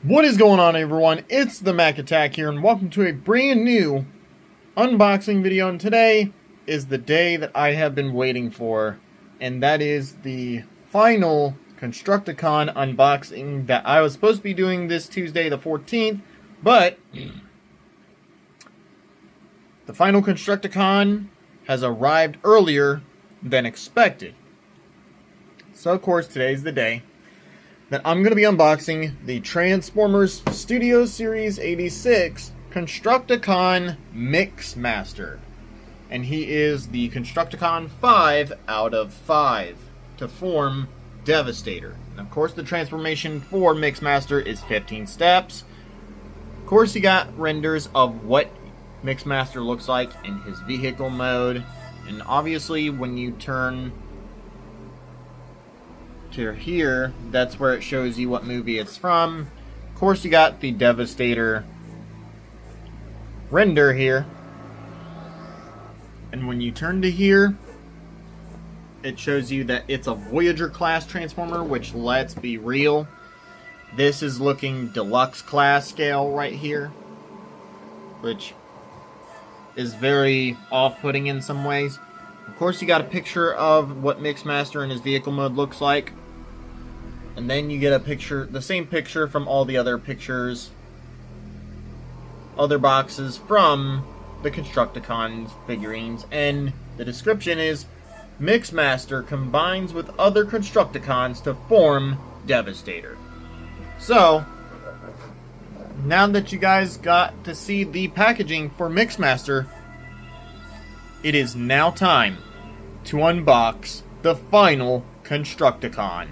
What is going on, everyone? It's the Mac Attack here, and welcome to a brand new unboxing video. And today is the day that I have been waiting for, and that is the final Constructicon unboxing that I was supposed to be doing this Tuesday the 14th, but the final Constructicon has arrived earlier than expected. So, of course, today's the day that I'm going to be unboxing the Transformers Studio Series 86 Constructicon Mixmaster. And he is the Constructicon 5 out of 5 to form Devastator. And of course, the transformation for Mixmaster is 15 steps. Of course, you got renders of what Mixmaster looks like in his vehicle mode. And obviously, when you turn to here, that's where it shows you what movie it's from. Of course, you got the Devastator render here. And when you turn to here, it shows you that it's a Voyager class Transformer, which, let's be real, this is looking deluxe class scale right here, which is very off-putting in some ways. Of course, you got a picture of what Mixmaster in his vehicle mode looks like. And then you get a picture, the same picture from all the other pictures, other boxes from the Constructicon figurines. And the description is, Mixmaster combines with other Constructicons to form Devastator. So, now that you guys got to see the packaging for Mixmaster, it is now time to unbox the final Constructicon.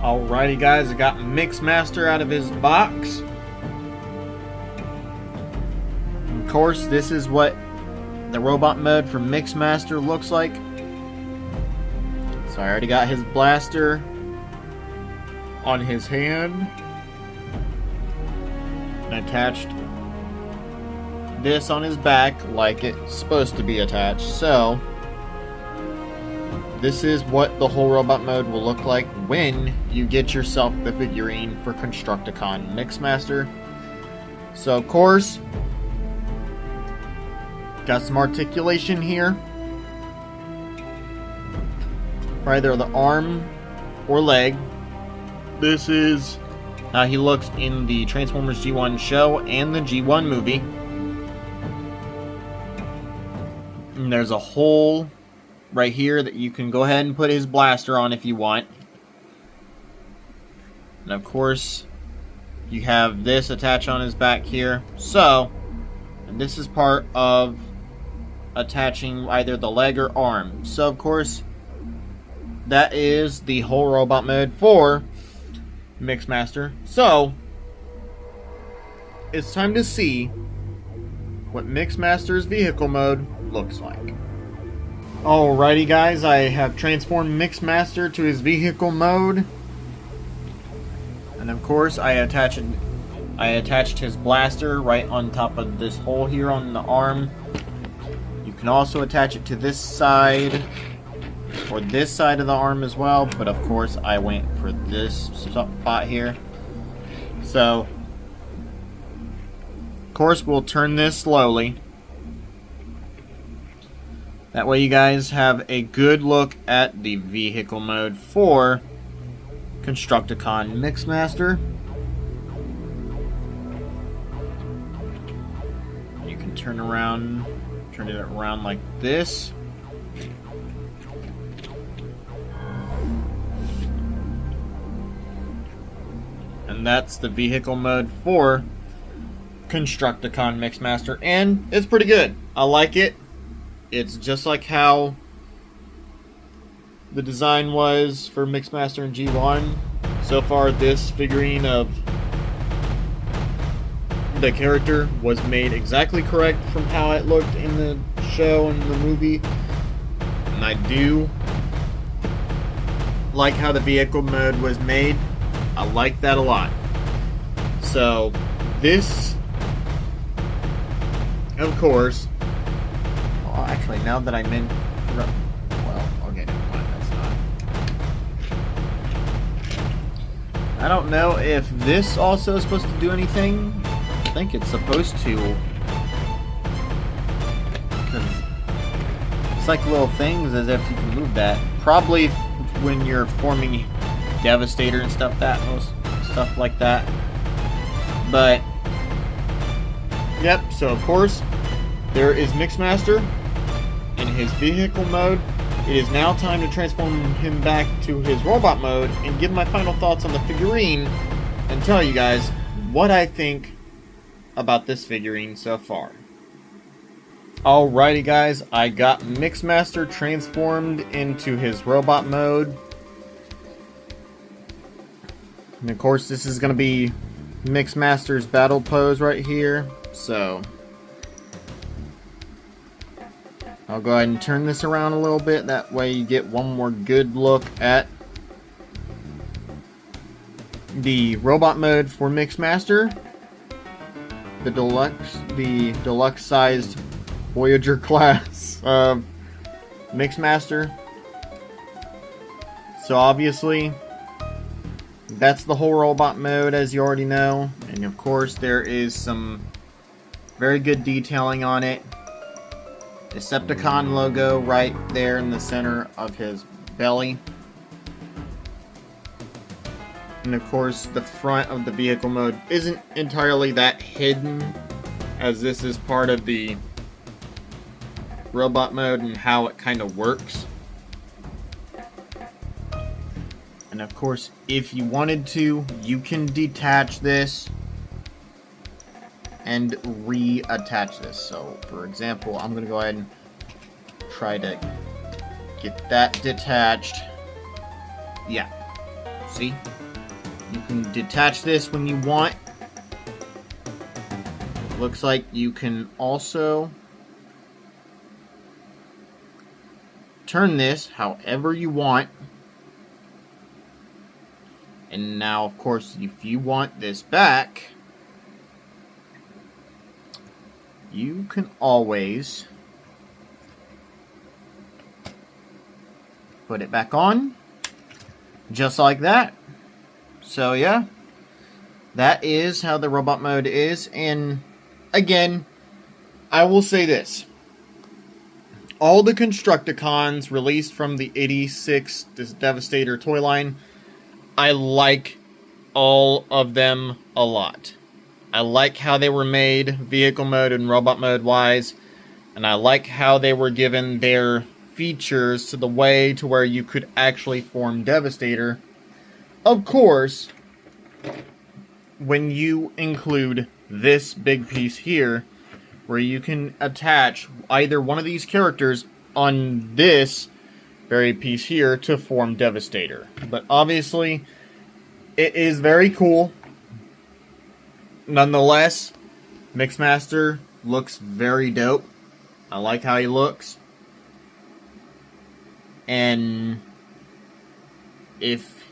Alrighty guys, I got Mixmaster out of his box. Of course, this is what the robot mode for Mixmaster looks like. So I already got his blaster on his hand. And attached this on his back like it's supposed to be attached. So this is what the whole robot mode will look like when you get yourself the figurine for Constructicon Mixmaster. So, of course, got some articulation here for either the arm or leg. This is how he looks in the Transformers G1 show and the G1 movie. And there's a hole right here that you can go ahead and put his blaster on if you want. And of course, you have this attached on his back here. So, and this is part of attaching either the leg or arm. So, of course, that is the whole robot mode for Mixmaster. So, it's time to see what Mixmaster's vehicle mode looks like. Alrighty guys, I have transformed Mixmaster to his vehicle mode. And of course, I attached his blaster right on top of this hole here on the arm. You can also attach it to this side or this side of the arm as well, but of course I went for this spot here. So, of course, we'll turn this slowly. That way you guys have a good look at the vehicle mode for Constructicon Mixmaster. You can turn it around like this. And that's the vehicle mode for Constructicon Mixmaster, and it's pretty good. I like it. It's just like how the design was for Mixmaster and G1. So far, this figurine of the character was made exactly correct from how it looked in the show and the movie. And I do like how the vehicle mode was made. I like that a lot. So, this, of course, well, actually, now that I'm in, well, okay, never mind, that's not. I don't know if this also is supposed to do anything. I think it's supposed to. Because it's like little things as if you can move that. Probably when you're forming Devastator and stuff like that. But yep, so of course there is Mixmaster in his vehicle mode. It is now time to transform him back to his robot mode and give my final thoughts on the figurine and tell you guys what I think about this figurine so far. Alrighty guys, I got Mixmaster transformed into his robot mode. And of course this is going to be Mixmaster's battle pose right here. So I'll go ahead and turn this around a little bit. That way you get one more good look at the robot mode for Mixmaster. The deluxe sized Voyager class of Mixmaster. So obviously that's the whole robot mode, as you already know. And of course there is some very good detailing on it. Decepticon logo right there in the center of his belly. And of course the front of the vehicle mode isn't entirely that hidden, as this is part of the robot mode and how it kind of works. And of course, if you wanted to, you can detach this and reattach this. So, for example, I'm going to go ahead and try to get that detached. Yeah. See? You can detach this when you want. Looks like you can also turn this however you want. And now, of course, if you want this back, you can always put it back on, just like that. So, yeah, that is how the robot mode is. And, again, I will say this. All the Constructicons released from the 86 Devastator toy line, I like all of them a lot. I like how they were made, vehicle mode and robot mode wise, and I like how they were given their features to the way to where you could actually form Devastator. Of course, when you include this big piece here, where you can attach either one of these characters on this very piece here to form Devastator. But obviously, it is very cool. Nonetheless, Mixmaster looks very dope. I like how he looks. And if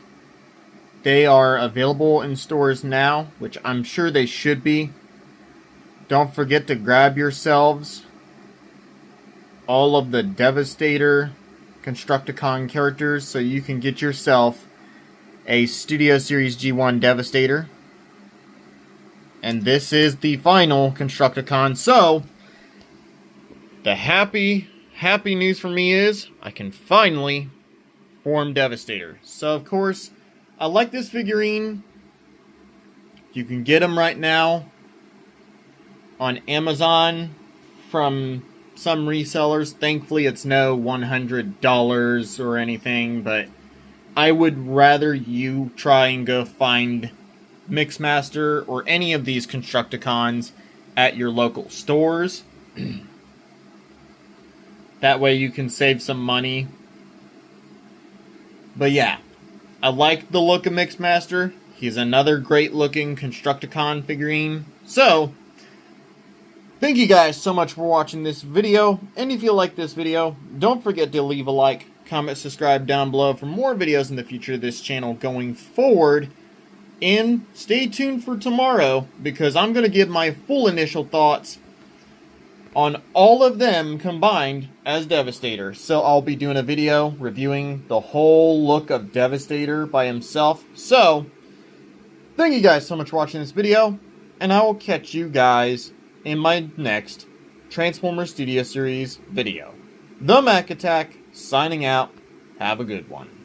they are available in stores now, which I'm sure they should be, don't forget to grab yourselves all of the Devastator Constructicon characters so you can get yourself a Studio Series G1 Devastator. And this is the final Constructicon. So, the happy news for me is I can finally form Devastator. So, of course, I like this figurine. You can get them right now on Amazon from some resellers. Thankfully, it's no $100 or anything, but I would rather you try and go find Mixmaster or any of these Constructicons at your local stores. That way you can save some money. But yeah, I like the look of Mixmaster. He's another great looking Constructicon figurine. So, thank you guys so much for watching this video. And if you like this video, don't forget to leave a like, comment, subscribe down below for more videos in the future of this channel going forward. And stay tuned for tomorrow, because I'm going to give my full initial thoughts on all of them combined as Devastator. So I'll be doing a video reviewing the whole look of Devastator by himself. So, thank you guys so much for watching this video, and I will catch you guys in my next Transformers Studio Series video. The Mac Attack, signing out. Have a good one.